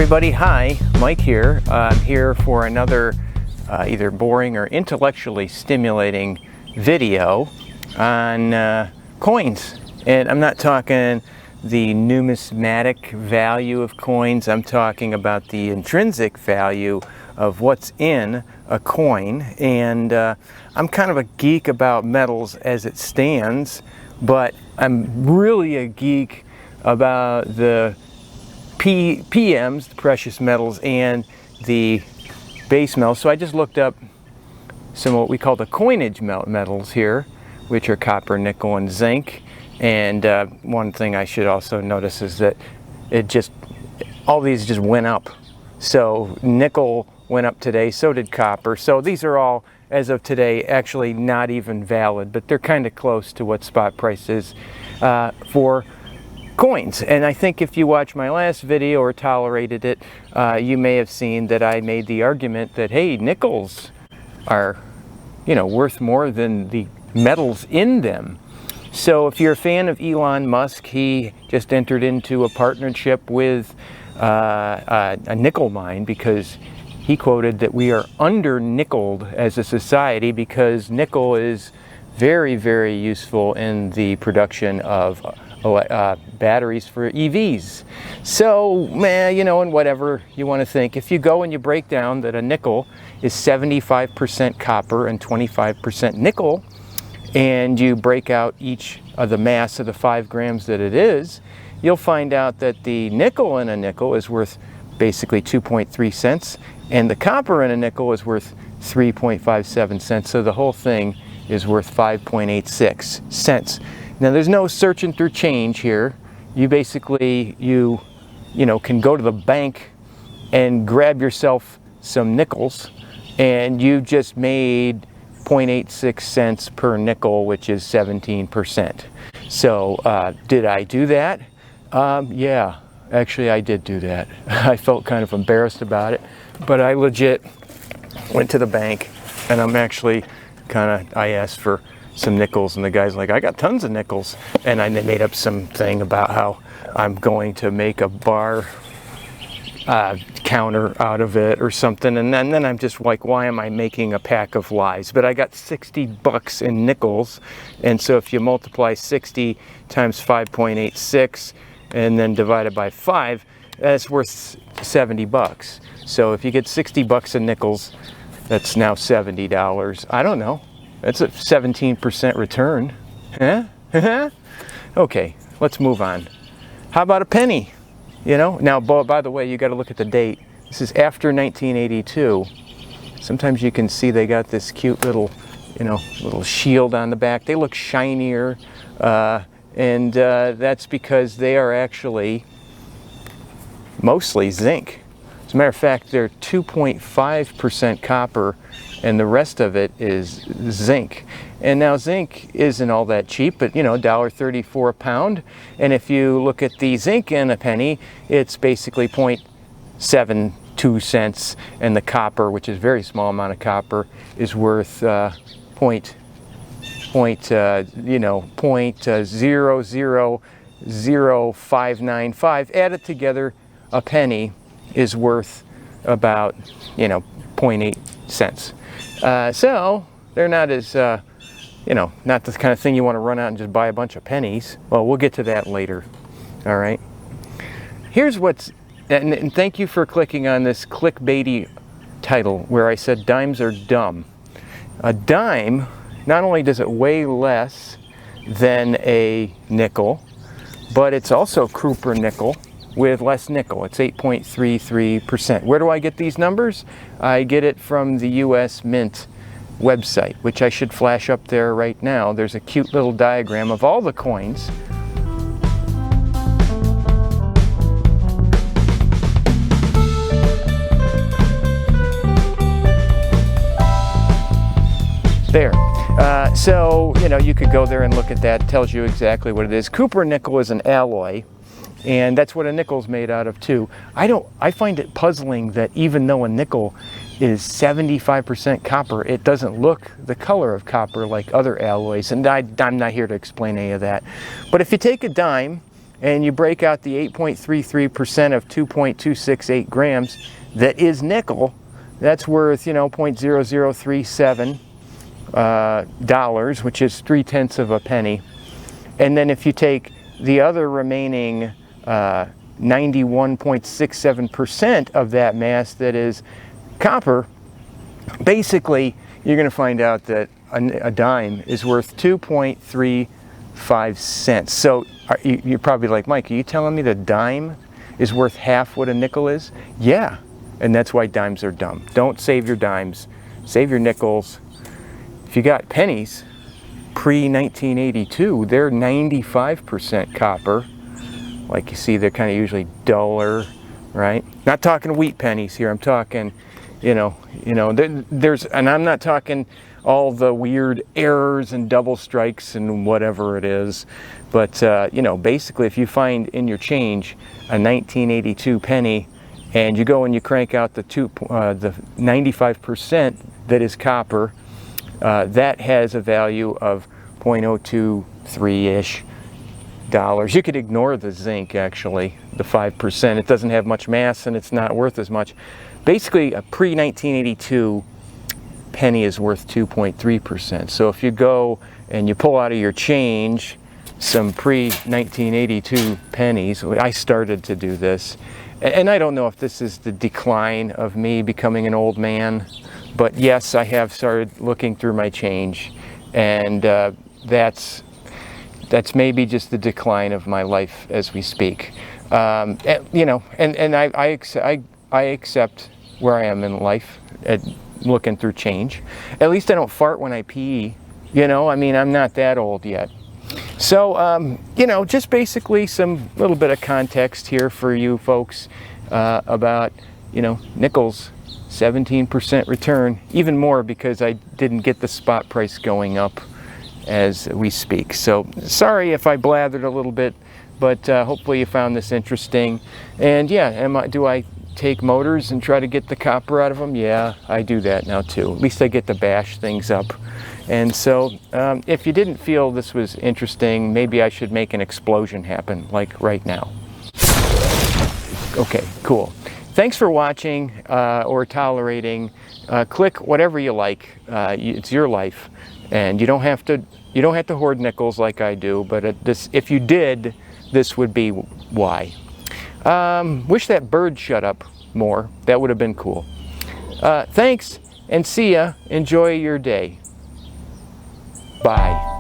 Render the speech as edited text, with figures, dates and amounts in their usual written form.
everybody, hi, Mike here. I'm here for another either boring or intellectually stimulating video on coins. And I'm not talking the numismatic value of coins, I'm talking about the intrinsic value of what's in a coin. And I'm kind of a geek about metals as it stands, but I'm really a geek about the PMs, the precious metals, and the base metals. So I just looked up some of what we call the coinage metals here, which are copper, nickel, and zinc. And one thing I should also notice is that all these just went up. So nickel went up today, so did copper. So these are all, as of today, actually not even valid, but they're kind of close to what spot price is for coins. And I think if you watch my last video or tolerated it, you may have seen that I made the argument that, hey, nickels are, worth more than the metals in them. So if you're a fan of Elon Musk, he just entered into a partnership with a nickel mine because he quoted that we are under-nickeled as a society because nickel is very, very useful in the production of batteries for EVs. So, and whatever you want to think, if you go and you break down that a nickel is 75% copper and 25% nickel, and you break out each of the mass of the 5 grams that it is, you'll find out that the nickel in a nickel is worth basically 2.3 cents, and the copper in a nickel is worth 3.57 cents. So the whole thing is worth 5.86 cents. Now there's no searching through change here. You basically, can go to the bank and grab yourself some nickels, and you just made 0.86 cents per nickel, which is 17%. So did I do that? Yeah, actually I did do that. I felt kind of embarrassed about it, but I legit went to the bank, and I'm actually I asked for some nickels, and the guy's like, I got tons of nickels. And I made up some thing about how I'm going to make a bar counter out of it or something, and then I'm just like, why am I making a pack of lies? But I got $60 in nickels, and so if you multiply 60 times 5.86 and then divide it by 5, that's worth $70. So if you get $60 in nickels, that's now $70. I don't know. That's a 17% return. Huh? Okay, let's move on. How about a penny? Now, by the way, you got to look at the date. This is after 1982. Sometimes you can see they got this cute little, little shield on the back. They look shinier, and that's because they are actually mostly zinc. As a matter of fact, they're 2.5% copper, and the rest of it is zinc. And now zinc isn't all that cheap, but $1.34 a pound. And if you look at the zinc in a penny, it's basically 0.72 cents, and the copper, which is a very small amount of copper, is worth 0.000595. Add it together, a penny is worth about 0.8 cents. So they're not as not the kind of thing you want to run out and just buy a bunch of pennies. Well, we'll get to that later. All right. Here's and thank you for clicking on this clickbaity title where I said dimes are dumb. A dime, not only does it weigh less than a nickel, but it's also Cooper nickel with less nickel. It's 8.33%. Where do I get these numbers? I get it from the US Mint website, which I should flash up there right now. There's a cute little diagram of all the coins. There. So, you could go there and look at that. It tells you exactly what it is. Cooper nickel is an alloy, and that's what a nickel's made out of too. I find it puzzling that even though a nickel is 75% copper, it doesn't look the color of copper like other alloys, and I'm not here to explain any of that. But if you take a dime and you break out the 8.33% of 2.268 grams that is nickel, that's worth, you know, 0.0037 dollars, which is 3/10 of a penny. And then if you take the other remaining 91.67% of that mass that is copper, basically you're going to find out that a dime is worth 2.35 cents. So you're probably like, Mike, are you telling me the dime is worth half what a nickel is? Yeah, and that's why dimes are dumb. Don't save your dimes, save your nickels. If you got pennies, pre-1982, they're 95% copper. Like you see, they're kind of usually duller, right? Not talking wheat pennies here. I'm talking, there's, and I'm not talking all the weird errors and double strikes and whatever it is. But, basically if you find in your change a 1982 penny and you go and you crank out the 95% that is copper, that has a value of 0.023-ish dollars. You could ignore the zinc, actually, the 5%. It doesn't have much mass and it's not worth as much. Basically, a pre-1982 penny is worth 2.3%. So if you go and you pull out of your change some pre-1982 pennies, I started to do this, and I don't know if this is the decline of me becoming an old man, but yes, I have started looking through my change, and that's maybe just the decline of my life as we speak. I accept where I am in life, looking through change. At least I don't fart when I pee. I'm not that old yet. So, just basically some little bit of context here for you folks about, nickels, 17% return, even more because I didn't get the spot price going up as we speak. So sorry if I blathered a little bit, but hopefully you found this interesting. And yeah, do I take motors and try to get the copper out of them? Yeah, I do that now too. At least I get to bash things up. And so if you didn't feel this was interesting, maybe I should make an explosion happen, like right now. Okay, cool. Thanks for watching or tolerating. Click whatever you like. It's your life, and you don't have to hoard nickels like I do. But if you did, this would be why. Wish that bird shut up more. That would have been cool. Thanks, and see ya. Enjoy your day. Bye.